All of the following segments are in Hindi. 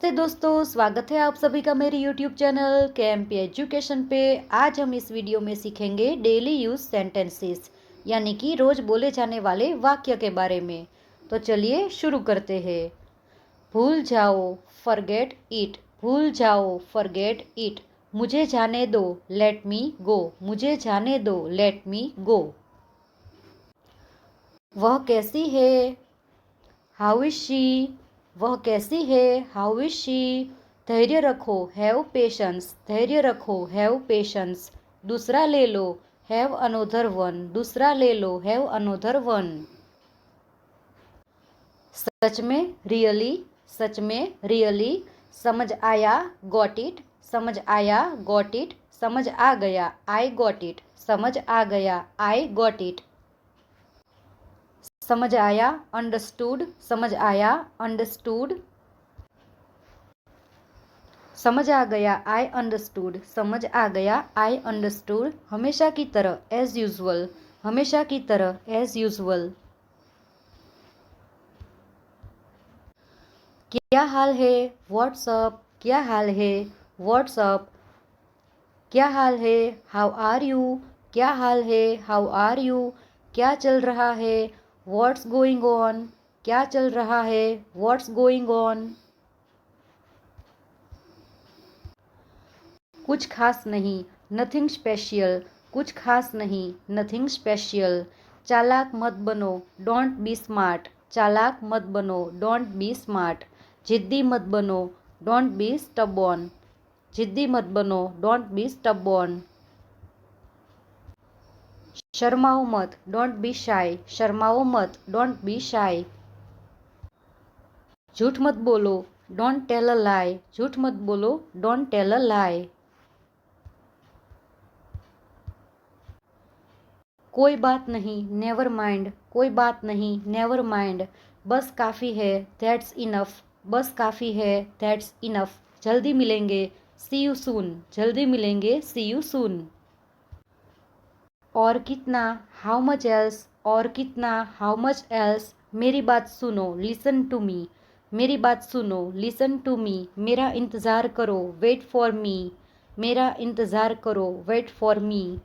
नमस्ते दोस्तों, स्वागत है आप सभी का मेरे YouTube चैनल KMP एजुकेशन पे। आज हम इस वीडियो में सीखेंगे डेली यूज सेंटेंसेस यानी कि रोज बोले जाने वाले वाक्य के बारे में। तो चलिए शुरू करते हैं। भूल जाओ, फॉरगेट इट। भूल जाओ, फॉरगेट इट। मुझे जाने दो, लेट मी गो। मुझे जाने दो, लेट मी गो। वह कैसी है? How is she? वह कैसी है? How is she? धैर्य रखो, हैव पेशेंस। धैर्य रखो, हैव पेशेंस। दूसरा ले लो, हैव अनोदर वन। दूसरा ले लो, हैव अनोदर वन। सच में, रियली। सच में, रियली। समझ आया, गॉट इट। समझ आया, गॉट इट। समझ आ गया, आई गॉट इट। समझ आ गया, आई गॉट इट। समझ आया, अंडरस्टूड। समझ आया, अंडरस्टूड। समझ आ गया, आई अंडरस्टूड। समझ आ गया, आई अंडरस्टूड। हमेशा की तरह, एज यूजुअल। हमेशा की तरह, एज यूजुअल। क्या हाल है? व्हाट्सअप। क्या हाल है? व्हाट्सअप। क्या हाल है? How are you? क्या हाल है? How are you? क्या चल रहा है? What's going on? क्या चल रहा है? What's going on? कुछ खास नहीं, नथिंग स्पेशल। कुछ खास नहीं, नथिंग स्पेशल। चालाक मत बनो, डोंट बी स्मार्ट। चालाक मत बनो, डोंट बी स्मार्ट। जिद्दी मत बनो, डोंट बी स्टबॉर्न। जिद्दी मत बनो, डोंट बी स्टबॉर्न। शर्माओ मत, डोंट बी शाय। शर्माओ मत, डोंट बी शाय। झूठ मत बोलो, डोंट टेल अ लाई। झूठ मत बोलो, डोंट टेल अ लाई। कोई बात नहीं, नेवर माइंड। कोई बात नहीं, नेवर माइंड। बस काफ़ी है, दैट्स इनफ। बस काफ़ी है, दैट्स इनफ। जल्दी मिलेंगे, सी यू सून। जल्दी मिलेंगे, सी यू सून। और कितना, हाउ मच एल्स। और कितना, हाउ मच एल्स। मेरी बात सुनो, लिसन टू मी। मेरी बात सुनो, लिसन टू मी। मेरा इंतज़ार करो, वेट फॉर मी। मेरा इंतज़ार करो, वेट फॉर मी।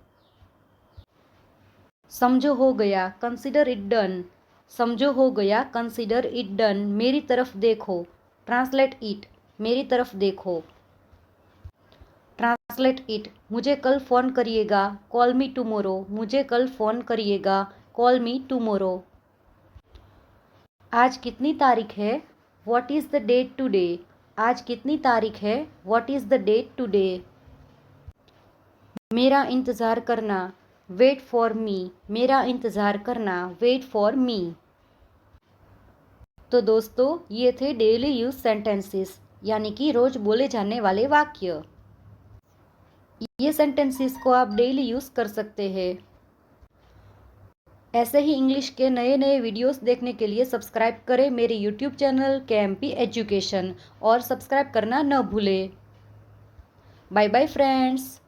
समझो हो गया, कंसिडर इट डन। समझो हो गया, कंसिडर इट डन। मेरी तरफ देखो, ट्रांसलेट इट। मेरी तरफ देखो, ट्रांसलेट इट। मुझे कल फ़ोन करिएगा, कॉल मी टुमोरो। मुझे कल फ़ोन करिएगा, कॉल मी टुमोरो। आज कितनी तारीख है? What is the date today? आज कितनी तारीख है? What is the date today? मेरा इंतज़ार करना, वेट फॉर मी। मेरा इंतज़ार करना, वेट फॉर मी। तो दोस्तों, ये थे डेली यूज सेंटेंसेस यानी कि रोज बोले जाने वाले वाक्य। ये सेंटेंसेस को आप डेली यूज कर सकते हैं। ऐसे ही इंग्लिश के नए नए वीडियोस देखने के लिए सब्सक्राइब करें मेरे यूट्यूब चैनल KMP एजुकेशन और सब्सक्राइब करना न भूलें। Bye bye friends.